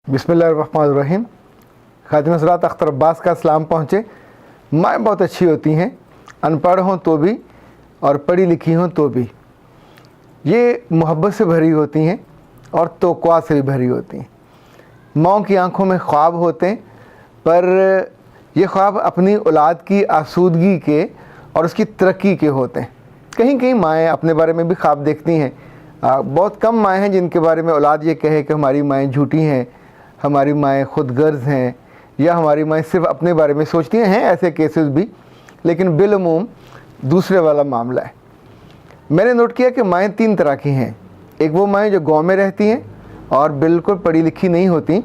बिस्मिल्लाहिर्रहमानिर्रहीम। खातिन हज़रात, अख्तर अब्बास का सलाम पहुँचे। माएँ बहुत अच्छी होती हैं, अनपढ़ हों तो भी और पढ़ी लिखी हों तो भी। ये मोहब्बत से भरी होती हैं और तौक़ुआ से भी भरी होती हैं। माँओं की आँखों में ख्वाब होते हैं, पर ये ख्वाब अपनी औलाद की आसूदगी के और उसकी तरक्की के होते हैं। कहीं कहीं माएँ अपने बारे में भी ख्वाब देखती हैं। बहुत कम माएँ हैं जिनके बारे में औलाद ये कहे कि हमारी माएँ झूठी हैं, हमारी माएँ खुद गर्ज हैं, या हमारी माएँ सिर्फ अपने बारे में सोचती हैं। ऐसे केसेस भी, लेकिन बिलअमूम दूसरे वाला मामला है। मैंने नोट किया कि माएँ तीन तरह की हैं। एक वो माएँ जो गांव में रहती हैं और बिल्कुल पढ़ी लिखी नहीं होती,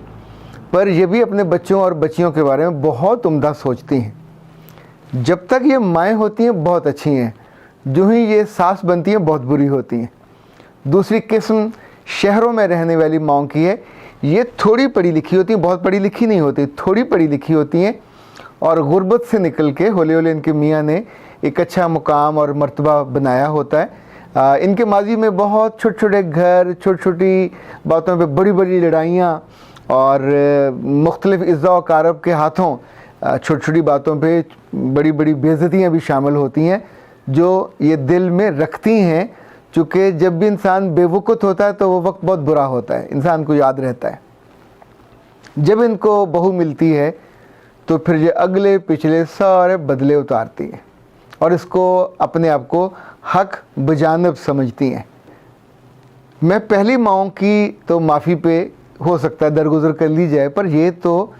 पर ये भी अपने बच्चों और बच्चियों के बारे में बहुत उम्दा सोचती हैं। जब तक ये माएँ होती हैं बहुत अच्छी हैं, जो ही ये सास बनती हैं बहुत बुरी होती हैं। दूसरी किस्म शहरों में रहने वाली माँओं की है। ये थोड़ी पढ़ी लिखी होती हैं, बहुत पढ़ी लिखी नहीं होती, थोड़ी पढ़ी लिखी होती हैं, और गुर्बत से निकल के हौले हौले इनके मियाँ ने एक अच्छा मुकाम और मर्तबा बनाया होता है। इनके माजी में बहुत छोटे छोटे घर, छोटी छोटी बातों पे बड़ी बड़ी लड़ाइयाँ और मुख्तलिफ इज़्ज़ा और कारब के हाथों छोटी छोटी बातों पे बड़ी बड़ी बेइज्जतियाँ भी शामिल होती हैं, जो ये दिल में रखती हैं। चूँकि जब भी इंसान बेवकूफ़ होता है तो वो वक्त बहुत बुरा होता है, इंसान को याद रहता है। जब इनको बहू मिलती है तो फिर ये अगले पिछले सारे बदले उतारती हैं और इसको अपने आप को हक बजानब समझती हैं। मैं पहली माँओं की तो माफ़ी पे हो सकता है दरगुजर कर ली जाए, पर ये तो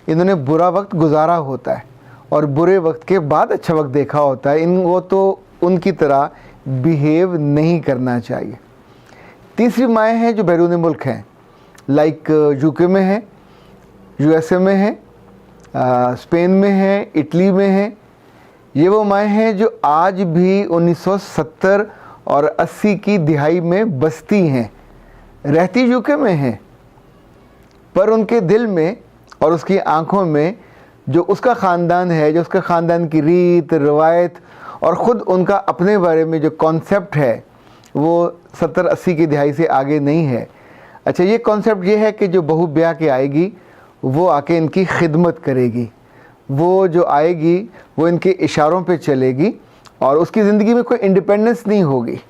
इन्होंने बुरा वक्त गुजारा होता है और बुरे वक्त के बाद अच्छा वक्त देखा होता है। वो तो उनकी तरह बिहेव नहीं करना चाहिए। तीसरी माएँ हैं जो बैरून मुल्क हैं, लाइक यूके में हैं, यूएसए में हैं, स्पेन में हैं, इटली में हैं। ये वो माएँ हैं जो आज भी 1970 और 80 की दिहाई में बसती हैं, रहती यूके में हैं, पर उनके दिल में और उसकी आँखों में जो उसका ख़ानदान है, जो उसका ख़ानदान की रीत रवायत और ख़ुद उनका अपने बारे में जो कॉन्सेप्ट है, वो 70-80 की दिहाई से आगे नहीं है। अच्छा, ये कॉन्सेप्ट ये है कि जो बहू ब्याह के आएगी वो आके इनकी खिदमत करेगी, वो जो आएगी वो इनके इशारों पे चलेगी और उसकी ज़िंदगी में कोई इंडिपेंडेंस नहीं होगी।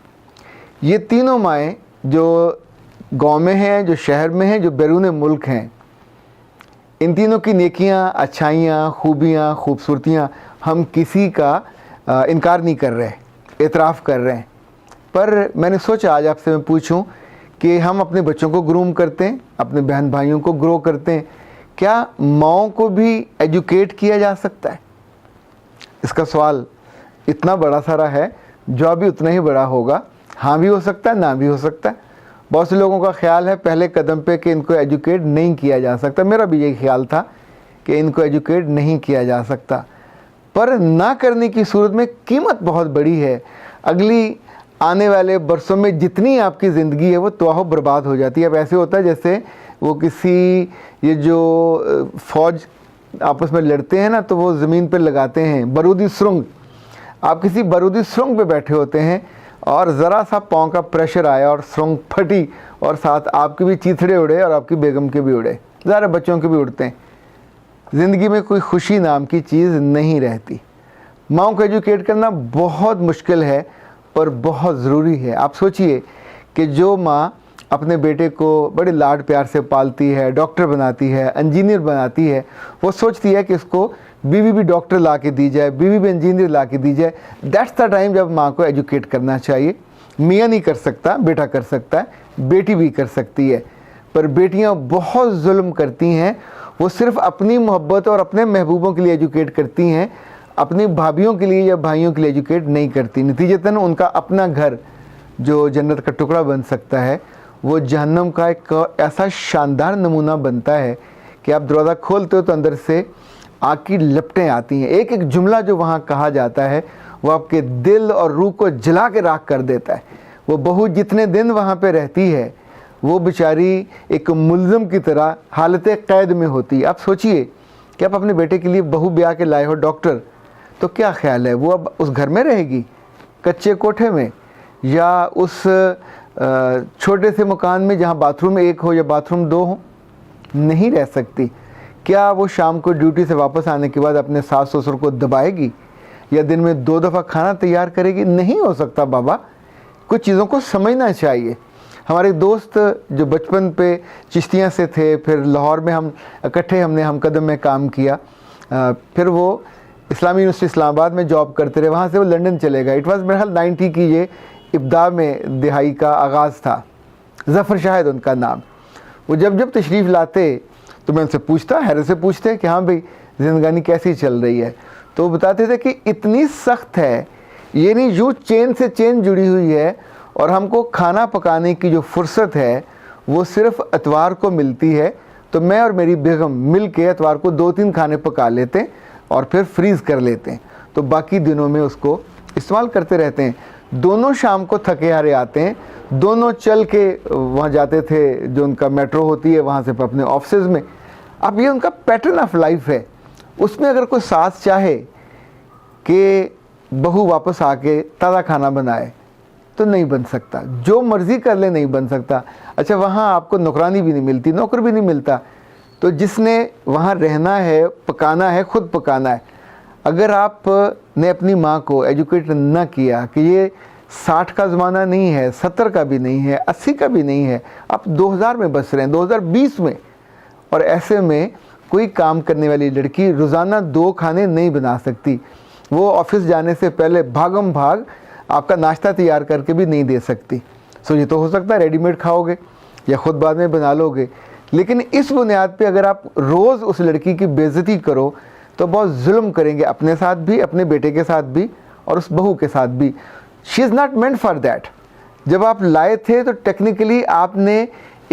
ये तीनों माएँ जो गांव में हैं, जो शहर में हैं, जो बैरून मुल्क हैं, इन तीनों की नेकियां, अच्छाइयाँ, खूबियाँ, खूबसूरतियाँ हम किसी का इनकार नहीं कर रहे, एतराफ़ कर रहे हैं। पर मैंने सोचा आज आपसे मैं पूछूं कि हम अपने बच्चों को ग्रूम करते हैं, अपने बहन भाइयों को ग्रो करते हैं, क्या माँओं को भी एजुकेट किया जा सकता है? इसका सवाल इतना बड़ा सारा है, जवाब भी उतना ही बड़ा होगा। हाँ भी हो सकता है, ना भी हो सकता है। बहुत से लोगों का ख्याल है पहले कदम पे कि इनको एजुकेट नहीं किया जा सकता। मेरा भी यही ख्याल था कि इनको एजुकेट नहीं किया जा सकता, पर ना करने की सूरत में कीमत बहुत बड़ी है। अगली आने वाले बरसों में जितनी आपकी ज़िंदगी है वो तबाह बर्बाद हो जाती है। अब ऐसे होता है जैसे वो किसी ये जो फ़ौज आपस में लड़ते हैं ना, तो वो ज़मीन पे लगाते हैं बारूदी सुरंग। आप किसी बारूदी सुरंग पे बैठे होते हैं और ज़रा सा पाँव का प्रेशर आया और सुरंग फटी और साथ आपके भी चीथड़े उड़े और आपकी बेगम के भी उड़े, ज़रा बच्चों के भी उड़ते हैं। ज़िंदगी में कोई खुशी नाम की चीज़ नहीं रहती। माँओं को एजुकेट करना बहुत मुश्किल है पर बहुत ज़रूरी है। आप सोचिए कि जो माँ अपने बेटे को बड़े लाड प्यार से पालती है, डॉक्टर बनाती है, इंजीनियर बनाती है, वो सोचती है कि इसको बीवी भी डॉक्टर ला के दी जाए, बीवी भी इंजीनियर ला के दी जाए। दैट्स द टाइम जब माँ को एजुकेट करना चाहिए। मियाँ नहीं कर सकता, बेटा कर सकता है, बेटी भी कर सकती है, पर बेटियाँ बहुत जुल्म करती हैं। वो सिर्फ अपनी मोहब्बत और अपने महबूबों के लिए एजुकेट करती हैं, अपनी भाभियों के लिए या भाइयों के लिए एजुकेट नहीं करती। नतीजतन उनका अपना घर जो जन्नत का टुकड़ा बन सकता है, वो जहन्नम का एक ऐसा शानदार नमूना बनता है कि आप दरवाज़ा खोलते हो तो अंदर से आग की लपटें आती हैं। एक एक जुमला जो वहाँ कहा जाता है वो आपके दिल और रूह को जला के राख कर देता है। वो बहू जितने दिन वहाँ पे रहती है वो बेचारी एक मुल्ज़िम की तरह हालत क़ैद में होती है। आप सोचिए कि आप अपने बेटे के लिए बहू ब्याह के लाए हो डॉक्टर, तो क्या ख्याल है वो अब उस घर में रहेगी कच्चे कोठे में, या उस छोटे से मकान में जहाँ बाथरूम एक हो या बाथरूम दो हो? नहीं रह सकती। क्या वो शाम को ड्यूटी से वापस आने के बाद अपने सास ससुर को दबाएगी या दिन में 2 दफ़ा खाना तैयार करेगी? नहीं हो सकता बाबा। कुछ चीज़ों को समझना चाहिए। हमारे दोस्त जो बचपन पे चिश्तियाँ से थे, फिर लाहौर में हम इकट्ठे हमने हम कदम में काम किया, फिर वो इस्लामी यूनिवर्सिटी इस्लामाबाद में जॉब करते रहे, वहाँ से वो लंदन चले गए। इट वाज मेरे ख्याल 90 की ये इब्दा में दिहाई का आगाज़ था। ज़फ़र शाहिद उनका नाम। वो जब तशरीफ़ लाते तो मैं उनसे पूछता, हैरत से पूछते कि हाँ भाई ज़िंदगानी कैसी चल रही है। तो वो बताते थे कि इतनी सख्त है, ये नहीं यूँ चेन से चेन जुड़ी हुई है, और हमको खाना पकाने की जो फुर्सत है वो सिर्फ़ इतवार को मिलती है। तो मैं और मेरी बेगम मिल के इतवार को 2-3 खाने पका लेते हैं और फिर फ्रीज़ कर लेते हैं, तो बाकी दिनों में उसको इस्तेमाल करते रहते हैं। दोनों शाम को थके हारे आते हैं, दोनों चल के वहाँ जाते थे, जो उनका मेट्रो होती है वहाँ से अपने ऑफिस में। अब ये उनका पैटर्न ऑफ लाइफ है। उसमें अगर कोई सास चाहे कि बहू वापस आके ताज़ा खाना बनाए तो नहीं बन सकता, जो मर्ज़ी कर ले नहीं बन सकता। अच्छा, वहाँ आपको नौकरानी भी नहीं मिलती, नौकर भी नहीं मिलता, तो जिसने वहाँ रहना है, पकाना है, खुद पकाना है। अगर आप ने अपनी माँ को एजुकेट ना किया कि ये 60 का ज़माना नहीं है, 70 का भी नहीं है, 80 का भी नहीं है, आप 2000 में बस रहे हैं, 2020 में, और ऐसे में कोई काम करने वाली लड़की रोज़ाना 2 खाने नहीं बना सकती। वो ऑफिस जाने से पहले भागम भाग आपका नाश्ता तैयार करके भी नहीं दे सकती। सो ये तो हो सकता है रेडीमेड खाओगे या ख़ुद बाद में बना लोगे, लेकिन इस बुनियाद पे अगर आप रोज़ उस लड़की की बेइज्जती करो तो बहुत जुल्म करेंगे, अपने साथ भी, अपने बेटे के साथ भी, और उस बहू के साथ भी। She is not meant for that. जब आप लाए थे तो टेक्निकली आपने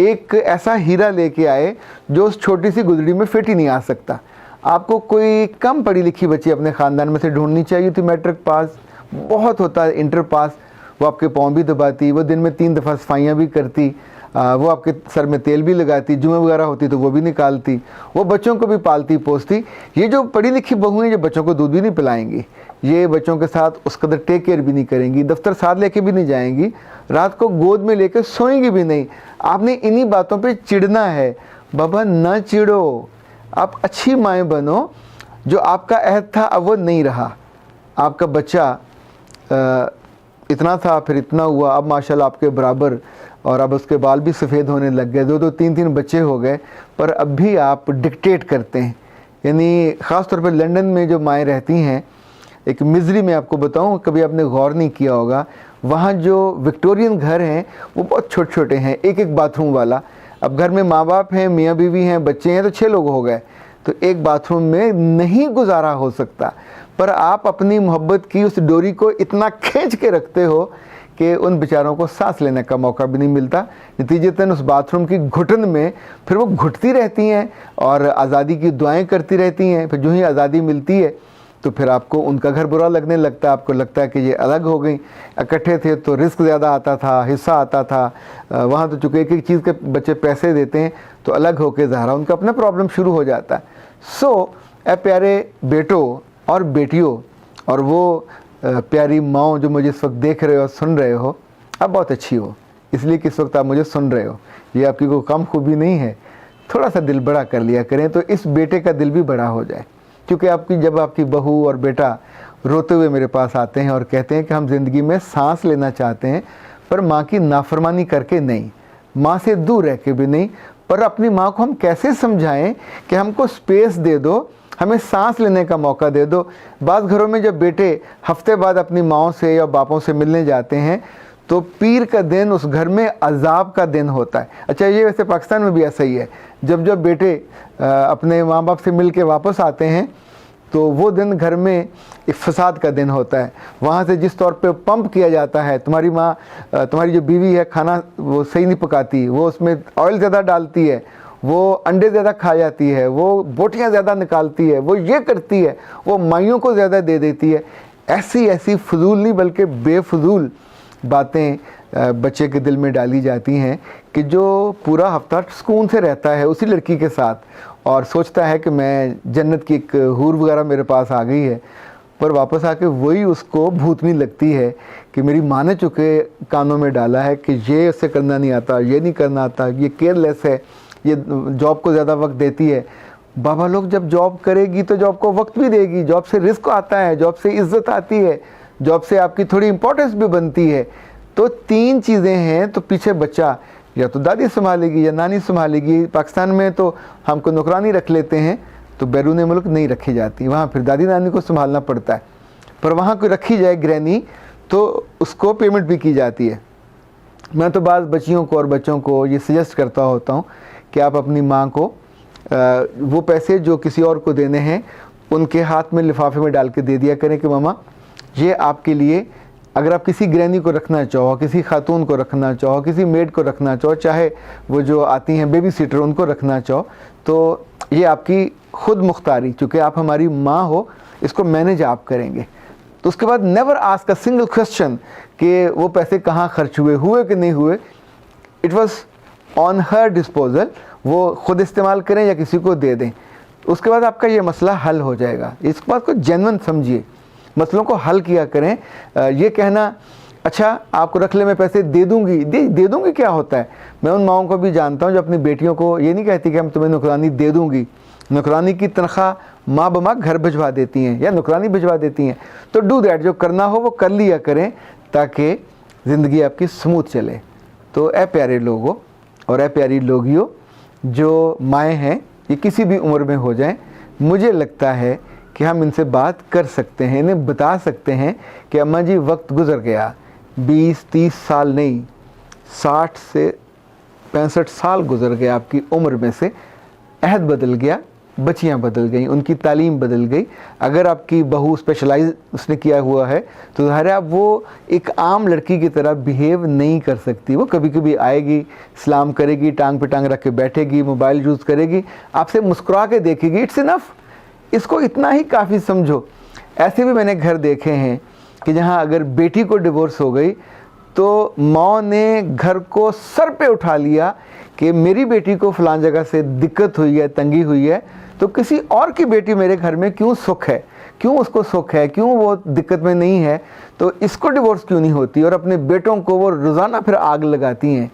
एक ऐसा हीरा लेके आए जो उस छोटी सी गुदड़ी में फिट ही नहीं आ सकता। आपको कोई कम पढ़ी लिखी बच्ची अपने ख़ानदान में से ढूंढनी चाहिए थी, मैट्रिक पास, बहुत होता है इंटर पास, वो आपके पाँव भी दबाती, वो दिन में 3 दफ़ा सफाइयाँ भी करती, वो आपके सर में तेल भी लगाती, जुएँ वगैरह होती तो वो भी निकालती, वो बच्चों को भी पालती पोसती। ये जो पढ़ी लिखी बहू हैं, ये बच्चों को दूध भी नहीं पिलाएंगी, ये बच्चों के साथ उस कदर टेक केयर भी नहीं करेंगी, दफ्तर साथ लेके भी नहीं जाएंगी, रात को गोद में लेकर सोएंगी भी नहीं। आपने इन्हीं बातों पे चिढ़ना है। बाबा ना चिढ़ो, आप अच्छी माएँ बनो। जो आपका अहद था अब वो नहीं रहा। आपका बच्चा इतना था, फिर इतना हुआ, अब माशाल्लाह आपके बराबर, और अब उसके बाल भी सफ़ेद होने लग गए, 2-2 3-3 बच्चे हो गए, पर अब भी आप डिक्टेट करते हैं। यानी ख़ास तौर पे लंदन में जो माएँ रहती हैं, एक मिज़री में आपको बताऊं, कभी आपने गौर नहीं किया होगा, वहाँ जो विक्टोरियन घर हैं वो बहुत छोटे छोटे हैं, एक एक बाथरूम वाला। अब घर में माँ बाप हैं, मियाँ बीवी हैं, बच्चे हैं, तो 6 लोग हो गए, तो एक बाथरूम में नहीं गुजारा हो सकता। पर आप अपनी मोहब्बत की उस डोरी को इतना खींच के रखते हो कि उन बेचारों को सांस लेने का मौका भी नहीं मिलता। नतीजतन उस बाथरूम की घुटन में फिर वो घुटती रहती हैं और आज़ादी की दुआएं करती रहती हैं। फिर जो ही आज़ादी मिलती है तो फिर आपको उनका घर बुरा लगने लगता है, आपको लगता है कि ये अलग हो गई। इकट्ठे थे तो रिस्क ज़्यादा आता था, हिस्सा आता था, वहाँ तो चूँकि एक एक चीज़ के बच्चे पैसे देते हैं तो अलग होकर ज़ाहिर उनका अपना प्रॉब्लम शुरू हो जाता है। सो ए प्यारे बेटों और बेटियों, और वो प्यारी माओ जो मुझे इस वक्त देख रहे हो और सुन रहे हो, आप बहुत अच्छी हो इसलिए कि इस वक्त आप मुझे सुन रहे हो, ये आपकी कोई कम खूबी नहीं है। थोड़ा सा दिल बड़ा कर लिया करें तो इस बेटे का दिल भी बड़ा हो जाए। क्योंकि जब आपकी बहू और बेटा रोते हुए मेरे पास आते हैं और कहते हैं कि हम ज़िंदगी में सांस लेना चाहते हैं पर माँ की नाफरमानी करके नहीं, माँ से दूर रह के भी नहीं, पर अपनी माँ को हम कैसे समझाएं कि हमको स्पेस दे दो, हमें सांस लेने का मौका दे दो। बाज़ घरों में जब बेटे हफ्ते बाद अपनी माँओं से या बापों से मिलने जाते हैं तो पीर का दिन उस घर में अजाब का दिन होता है। अच्छा, ये वैसे पाकिस्तान में भी ऐसा ही है। जब बेटे अपने माँ बाप से मिल के वापस आते हैं तो वो दिन घर में एक फसाद का दिन होता है। वहाँ से जिस तौर पे पंप किया जाता है, तुम्हारी माँ, तुम्हारी जो बीवी है, खाना वो सही नहीं पकाती, वो उसमें ऑयल ज़्यादा डालती है, वो अंडे ज़्यादा खा जाती है, वो बोटियाँ ज़्यादा निकालती है, वो ये करती है, वो माइयों को ज़्यादा दे देती है। ऐसी फजूल नहीं बल्कि बेफजूल बातें बच्चे के दिल में डाली जाती हैं कि जो पूरा हफ्ता सुकून से रहता है उसी लड़की के साथ और सोचता है कि मैं जन्नत की एक हूर वगैरह मेरे पास आ गई है, पर वापस आके वही उसको भूतनी लगती है कि मेरी माँ ने चुके कानों में डाला है कि ये उससे करना नहीं आता, ये नहीं करना आता, ये केयरलेस है, ये जॉब को ज़्यादा वक्त देती है। बाबा लोग जब जॉब करेगी तो जॉब को वक्त भी देगी, जॉब से रिस्क आता है, जॉब से इज्जत आती है, जॉब से आपकी थोड़ी इंपॉर्टेंस भी बनती है। तो 3 चीज़ें हैं। तो पीछे बच्चा या तो दादी संभालेगी या नानी संभालेगी। पाकिस्तान में तो हमको नौकरानी रख लेते हैं, तो बैरून मुल्क नहीं रखी जाती, वहाँ फिर दादी नानी को संभालना पड़ता है। पर वहाँ कोई रखी जाए ग्रैनी तो उसको पेमेंट भी की जाती है। मैं तो बाज़ बच्चियों को और बच्चों को ये सजेस्ट करता होता हूँ कि आप अपनी माँ को वो पैसे जो किसी और को देने हैं उनके हाथ में लिफाफे में डाल के दे दिया करें कि मामा ये आपके लिए। अगर आप किसी ग्रैनी को रखना चाहो, किसी खातून को रखना चाहो, किसी मेड को रखना चाहो, चाहे वो जो आती हैं बेबी सीटर उनको रखना चाहो, तो ये आपकी खुद मुख्तारी, चूँकि आप हमारी माँ हो, इसको मैनेज आप करेंगे। तो उसके बाद never ask a single question कि वो पैसे कहाँ खर्च हुए कि नहीं हुए। It was on her disposal, वो खुद इस्तेमाल करें या किसी को दे दें। उसके बाद आपका ये मसला हल हो जाएगा। इस बात को जेन्युइन समझिए, मसलों को हल किया करें। ये कहना अच्छा आपको रख ले मैं पैसे दे दूंगी, दे दूंगी क्या होता है। मैं उन माओं को भी जानता हूँ जो अपनी बेटियों को ये नहीं कहती कि हम तुम्हें नौकरानी दे दूंगी। नौकरानी की तनख्वाह माँ बमा घर भिजवा देती हैं या नौकरानी भिजवा देती हैं। तो डू दैट, जो करना हो वो कर लिया करें ताकि ज़िंदगी आपकी स्मूथ चले। तो ए प्यारे लोगों और ए प्यारी लोगियों, जो माएँ हैं ये किसी भी उम्र में हो जाएं, मुझे लगता है कि हम इनसे बात कर सकते हैं, इन्हें बता सकते हैं कि अम्मा जी वक्त गुज़र गया, 20-30 साल नहीं 60 से 65 साल गुज़र गए आपकी उम्र में से। अहद बदल गया, बच्चियाँ बदल गई, उनकी तालीम बदल गई। अगर आपकी बहू स्पेशलाइज उसने किया हुआ है तो ज़ाहिर है आप वो एक आम लड़की की तरह बिहेव नहीं कर सकती। वो कभी कभी आएगी, सलाम करेगी, टांग पे टांग रख के बैठेगी, मोबाइल यूज़ करेगी, आपसे मुस्कुरा के देखेगी। इट्स इनफ, इसको इतना ही काफ़ी समझो। ऐसे भी मैंने घर देखे हैं कि जहाँ अगर बेटी को डिवोर्स हो गई तो माँ ने घर को सर पे उठा लिया कि मेरी बेटी को फ़लाँ जगह से दिक्कत हुई है, तंगी हुई है, तो किसी और की बेटी मेरे घर में क्यों सुख है, क्यों उसको सुख है, क्यों वो दिक्कत में नहीं है, तो इसको डिवोर्स क्यों नहीं होती। और अपने बेटों को वो रोज़ाना फिर आग लगाती हैं।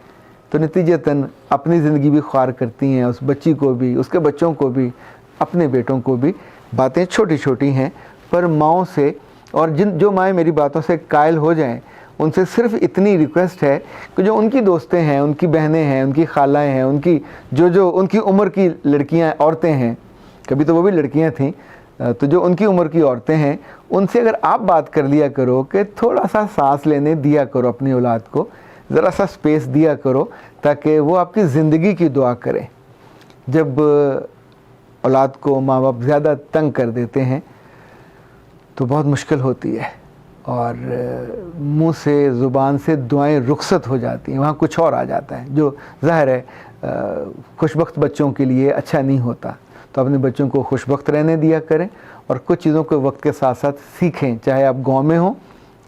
तो नतीजतन अपनी ज़िंदगी भी ख्वार करती हैं, उस बच्ची को भी, उसके बच्चों को भी, अपने बेटों को भी। बातें छोटी छोटी हैं पर माँओं से, और जो माएँ मेरी बातों से कायल हो जाएं, उनसे सिर्फ इतनी रिक्वेस्ट है कि जो उनकी दोस्तें हैं, उनकी बहनें हैं, उनकी खालाएँ हैं, उनकी जो उनकी उम्र की लड़कियां औरतें हैं, कभी तो वो भी लड़कियां थीं, तो जो उनकी उम्र की औरतें हैं, उनसे अगर आप बात कर लिया करो कि थोड़ा सा सांस लेने दिया करो, अपनी औलाद को ज़रा सा स्पेस दिया करो ताकि वो आपकी ज़िंदगी की दुआ करें। जब औलाद को माँ बाप ज़्यादा तंग कर देते हैं तो बहुत मुश्किल होती है और मुंह से, ज़ुबान से दुआएं रुखसत हो जाती हैं, वहाँ कुछ और आ जाता है जो ज़ाहिर है खुशबख्त बच्चों के लिए अच्छा नहीं होता। तो अपने बच्चों को खुशबख्त रहने दिया करें और कुछ चीज़ों को वक्त के साथ साथ सीखें, चाहे आप गांव में हो,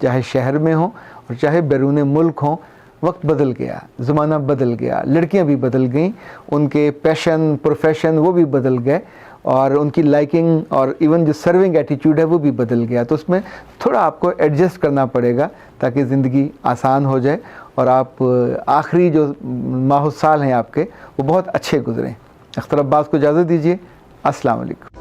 चाहे शहर में हो और चाहे बैरून मुल्क हो। वक्त बदल गया, ज़माना बदल गया, लड़कियां भी बदल गईं, उनके पैशन, प्रोफेशन वो भी बदल गए और उनकी लाइकिंग और इवन जो सर्विंग एटीट्यूड है वो भी बदल गया। तो उसमें थोड़ा आपको एडजस्ट करना पड़ेगा ताकि ज़िंदगी आसान हो जाए और आप आखिरी जो माह साल हैं आपके वो बहुत अच्छे गुजरें। अख्तर अब्बास को इजाज़त दीजिए। अस्सलाम वालेकुम।